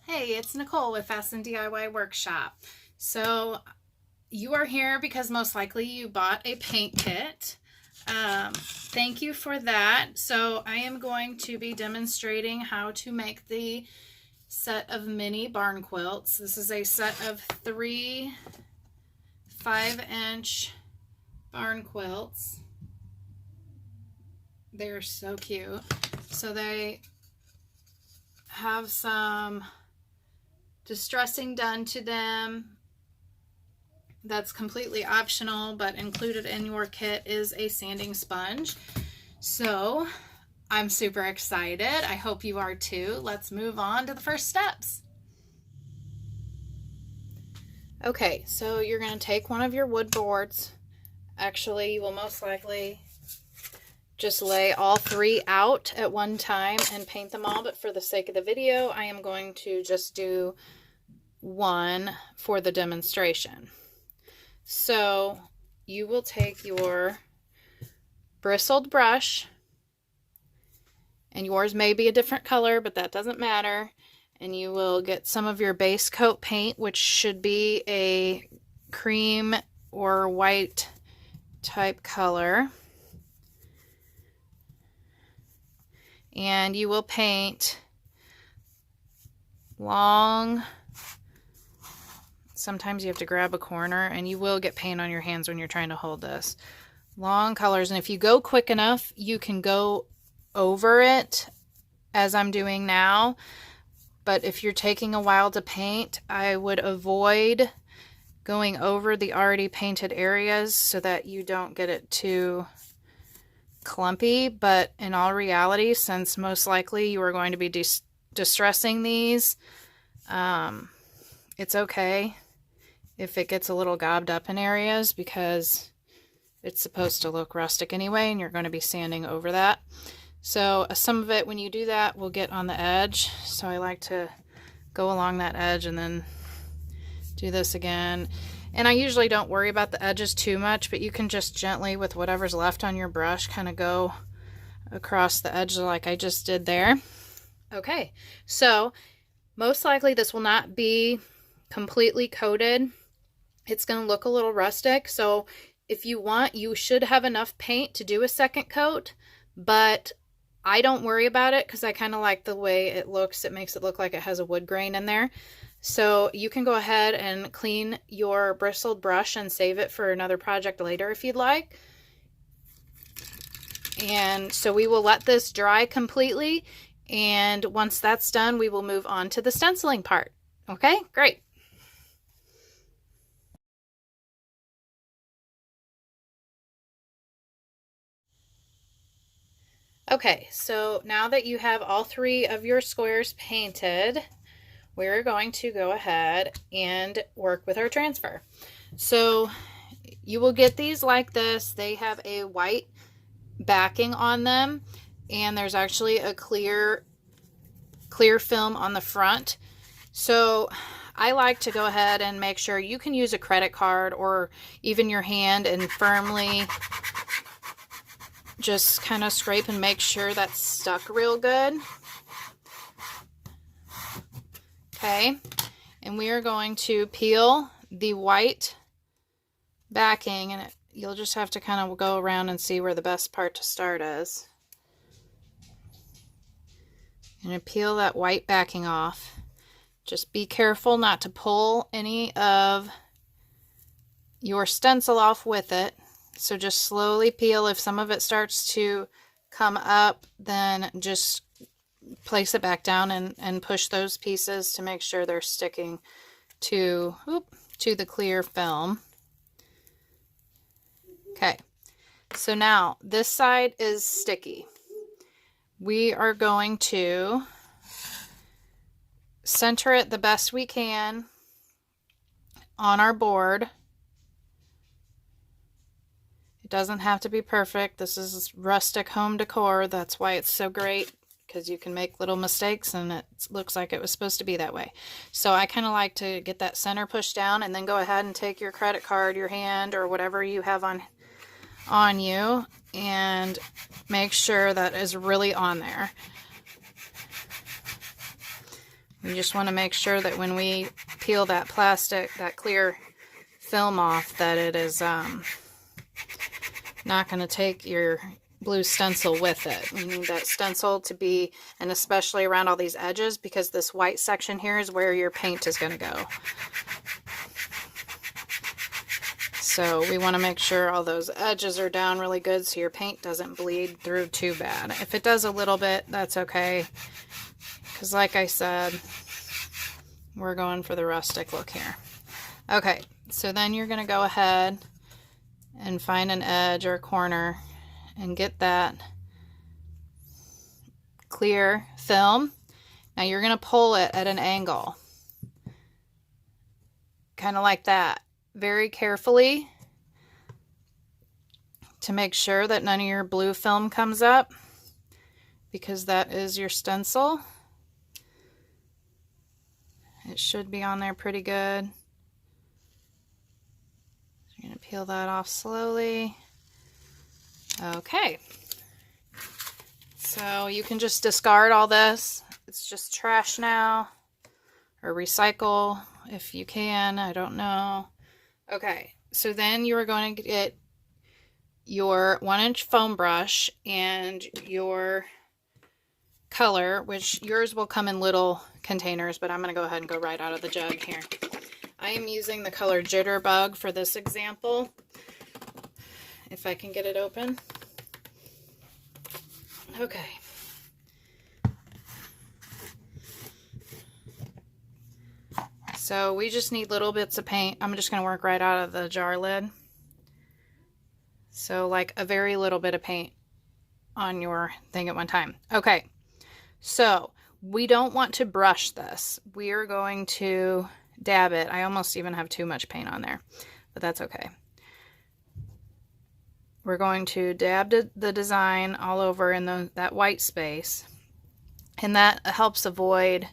Hey, it's Nicole with Fasten DIY Workshop. So you are here because most likely you bought a paint kit. Thank you for that. So I am going to be demonstrating how to make the set of mini barn quilts. This is a set of 3 5-inch barn quilts. They're so cute. So they have some distressing done to them. That's completely optional, but included in your kit is a sanding sponge. So I'm super excited. I hope you are too. Let's move on to the first steps. Okay, so you're going to take one of your wood boards. Actually, you will most likely just lay all 3 out at one time and paint them all, but for the sake of the video, I am going to just do one for the demonstration. So you will take your bristled brush, and yours may be a different color, but that doesn't matter, and you will get some of your base coat paint, which should be a cream or white type color, and you will paint long. Sometimes you have to grab a corner, and you will get paint on your hands when you're trying to hold this. Long colors, and if you go quick enough, you can go over it as I'm doing now. But if you're taking a while to paint, I would avoid going over the already painted areas so that you don't get it too clumpy. But in all reality, since most likely you are going to be distressing these, it's okay if it gets a little gobbed up in areas, because it's supposed to look rustic anyway, and you're going to be sanding over that. So some of it, when you do that, will get on the edge. So I like to go along that edge and then do this again. And I usually don't worry about the edges too much, but you can just gently, with whatever's left on your brush, kind of go across the edge like I just did there. Okay, so most likely this will not be completely coated. It's going to look a little rustic, so if you want, you should have enough paint to do a second coat, but I don't worry about it because I kind of like the way it looks. It makes it look like it has a wood grain in there. So you can go ahead and clean your bristled brush and save it for another project later if you'd like. And so we will let this dry completely, and once that's done, we will move on to the stenciling part. Okay, great. Okay, so now that you have all 3 of your squares painted, we're going to go ahead and work with our transfer. So you will get these like this. They have a white backing on them, and there's actually a clear film on the front. So I like to go ahead and make sure you can use a credit card or even your hand and firmly just kind of scrape and make sure that's stuck real good. Okay, and we are going to peel the white backing, and you'll just have to kind of go around and see where the best part to start is. And peel that white backing off. Just be careful not to pull any of your stencil off with it. So just slowly peel. If some of it starts to come up, then just place it back down and push those pieces to make sure they're sticking to the clear film. Okay, so now this side is sticky. We are going to center it the best we can on our board. It doesn't have to be perfect. This is rustic home decor. That's why it's so great, because you can make little mistakes and it looks like it was supposed to be that way. So I kind of like to get that center pushed down, and then go ahead and take your credit card, your hand, or whatever you have on you, and make sure that is really on there. You just want to make sure that when we peel that plastic, that clear film off, that it is not going to take your blue stencil with it. We need that stencil to be, and especially around all these edges, because this white section here is where your paint is going to go. So we want to make sure all those edges are down really good so your paint doesn't bleed through too bad. If it does a little bit, that's okay, because like I said, we're going for the rustic look here. Okay, so then you're going to go ahead and find an edge or a corner and get that clear film. Now you're going to pull it at an angle, kind of like that, very carefully, to make sure that none of your blue film comes up, because that is your stencil. It should be on there pretty good. So you're going to peel that off slowly. Okay. So you can just discard all this. It's just trash now. Or recycle if you can. I don't know. Okay. So then you are going to get your 1-inch foam brush and your color, which yours will come in little containers, but I'm going to go ahead and go right out of the jug here. I am using the color Jitterbug for this example. If I can get it open. Okay. So we just need little bits of paint. I'm just going to work right out of the jar lid. So like a very little bit of paint on your thing at one time. Okay. So we don't want to brush this. We are going to dab it. I almost even have too much paint on there, but that's okay. We're going to dab the design all over in that white space, and that helps avoid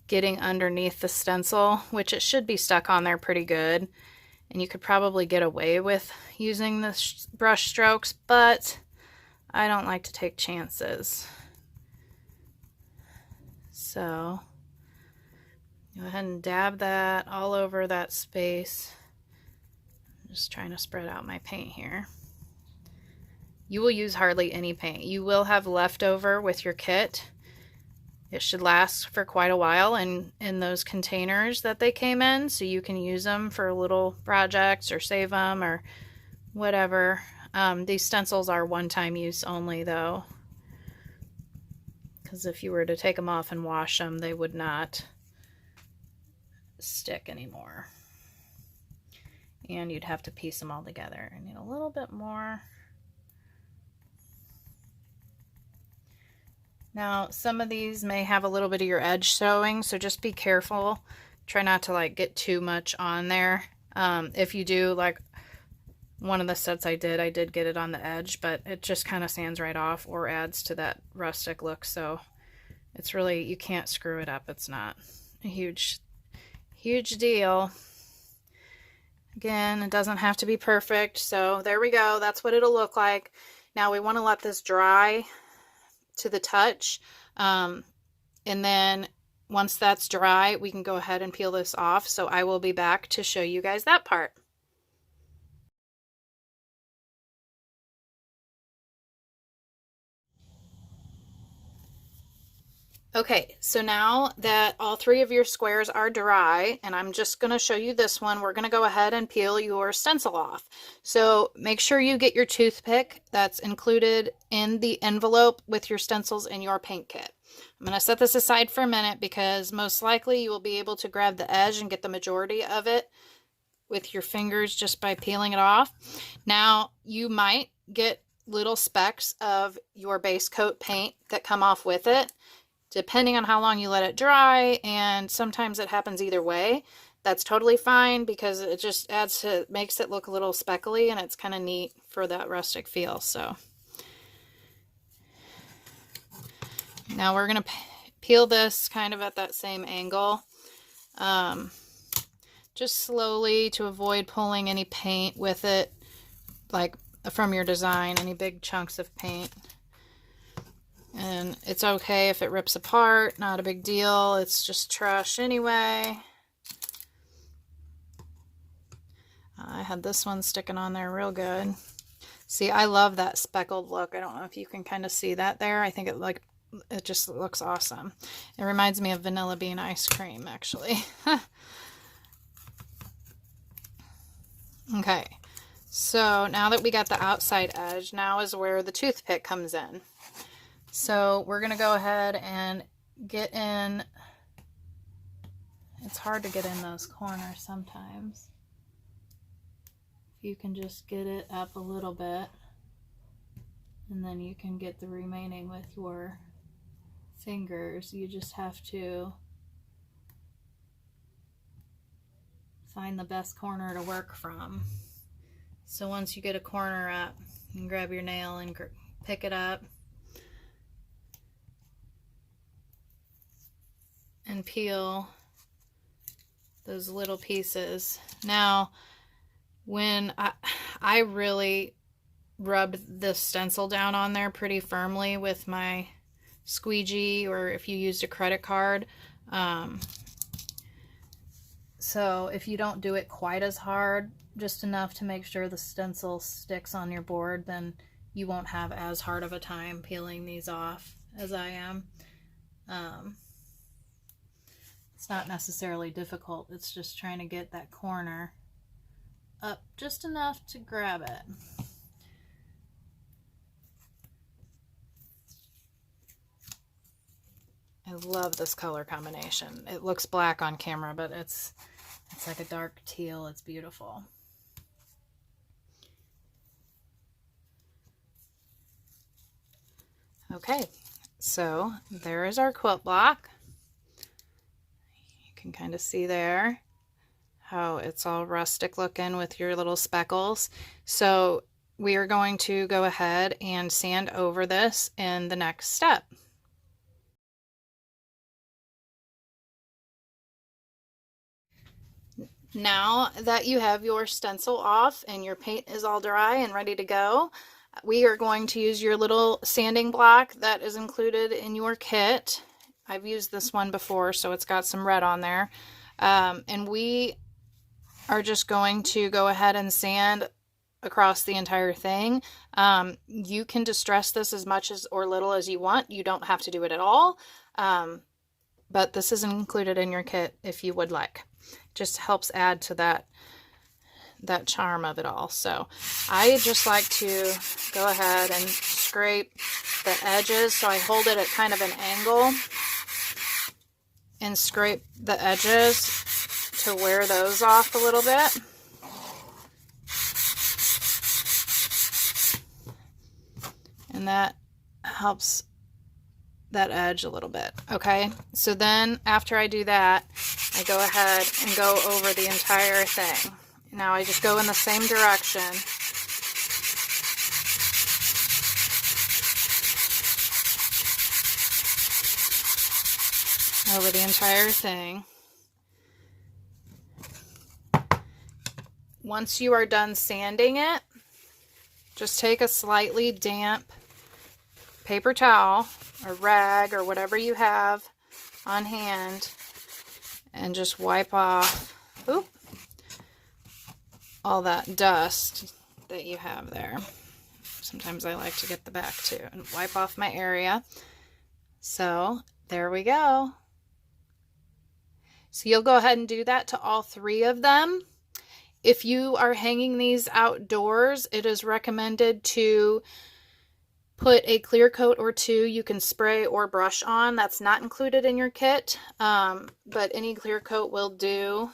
getting underneath the stencil, which it should be stuck on there pretty good, and you could probably get away with using the brush strokes, but I don't like to take chances. So go ahead and dab that all over that space. I'm just trying to spread out my paint here. You will use hardly any paint. You will have leftover with your kit. It should last for quite a while in those containers that they came in, so you can use them for little projects or save them or whatever. These stencils are one-time use only though, because if you were to take them off and wash them, they would not stick anymore. And you'd have to piece them all together. I need a little bit more. Now, some of these may have a little bit of your edge showing, so just be careful. Try not to like get too much on there. If you do, like one of the sets I did get it on the edge, but it just kind of sands right off or adds to that rustic look. So it's really, you can't screw it up. It's not a huge deal. Again, it doesn't have to be perfect. So there we go. That's what it'll look like. Now we want to let this dry to the touch, and then once that's dry, we can go ahead and peel this off. So I will be back to show you guys that part. Okay, so now that all 3 of your squares are dry, and I'm just going to show you this one, we're going to go ahead and peel your stencil off. So make sure you get your toothpick that's included in the envelope with your stencils in your paint kit. I'm going to set this aside for a minute because most likely you will be able to grab the edge and get the majority of it with your fingers just by peeling it off. Now, you might get little specks of your base coat paint that come off with it, depending on how long you let it dry, and sometimes it happens either way. That's totally fine because it just makes it look a little speckly, and it's kind of neat for that rustic feel. So now we're going to peel this kind of at that same angle, just slowly to avoid pulling any paint with it, like from your design, any big chunks of paint. And it's okay if it rips apart, not a big deal. It's just trash anyway. I had this one sticking on there real good. See, I love that speckled look. I don't know if you can kind of see that there. I think it just looks awesome. It reminds me of vanilla bean ice cream, actually. Okay, so now that we got the outside edge, now is where the toothpick comes in. So we're going to go ahead and get in. It's hard to get in those corners sometimes. You can just get it up a little bit, and then you can get the remaining with your fingers. You just have to find the best corner to work from. So once you get a corner up, you can grab your nail and pick it up and peel those little pieces. Now, when I really rubbed this stencil down on there pretty firmly with my squeegee, or if you used a credit card. So if you don't do it quite as hard, just enough to make sure the stencil sticks on your board, then you won't have as hard of a time peeling these off as I am. It's not necessarily difficult. It's just trying to get that corner up just enough to grab it. I love this color combination. It looks black on camera, but it's like a dark teal. It's beautiful. Okay, so there is our quilt block. You can kind of see there how it's all rustic looking with your little speckles. So we are going to go ahead and sand over this in the next step. Now that you have your stencil off and your paint is all dry and ready to go, we are going to use your little sanding block that is included in your kit. I've used this one before, so it's got some red on there. And we are just going to go ahead and sand across the entire thing. You can distress this as much as or little as you want. You don't have to do it at all. But this is included in your kit if you would like. Just helps add to that charm of it all. So I just like to go ahead and scrape the edges. So I hold it at kind of an angle and scrape the edges to wear those off a little bit. And that helps that edge a little bit. Okay, so then after I do that, I go ahead and go over the entire thing. Now I just go in the same direction. Over the entire thing. Once you are done sanding it, just take a slightly damp paper towel or rag or whatever you have on hand and just wipe off all that dust that you have there. Sometimes I like to get the back too and wipe off my area. So there we go. So you'll go ahead and do that to all three of them. If you are hanging these outdoors, it is recommended to put a clear coat or two you can spray or brush on. That's not included in your kit, but any clear coat will do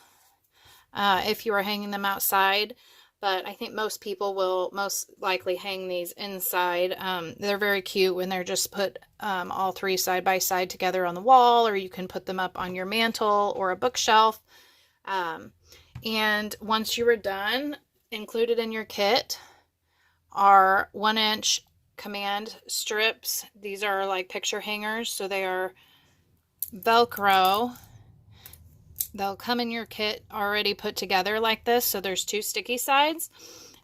if you are hanging them outside. But I think most people will most likely hang these inside. They're very cute when they're just put all three side by side together on the wall, or you can put them up on your mantle or a bookshelf. And once you are done, included in your kit are 1-inch command strips. These are like picture hangers, so they are Velcro. They'll come in your kit already put together like this, so there's two sticky sides,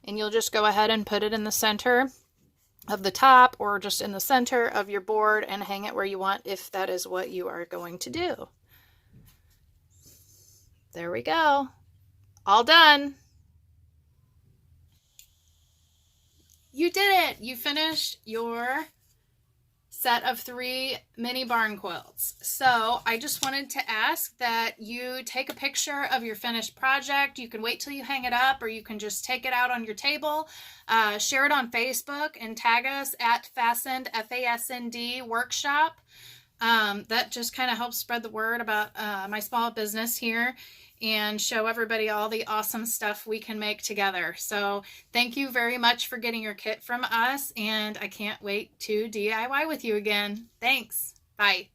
and you'll just go ahead and put it in the center of the top or just in the center of your board and hang it where you want if that is what you are going to do. There we go. All done. You did it. You finished your set of 3 mini barn quilts. So I just wanted to ask that you take a picture of your finished project. You can wait till you hang it up, or you can just take it out on your table, share it on Facebook, and tag us at Fastened, FASND Workshop. That just kind of helps spread the word about my small business here and show everybody all the awesome stuff we can make together. So thank you very much for getting your kit from us, and I can't wait to DIY with you again. Thanks. Bye.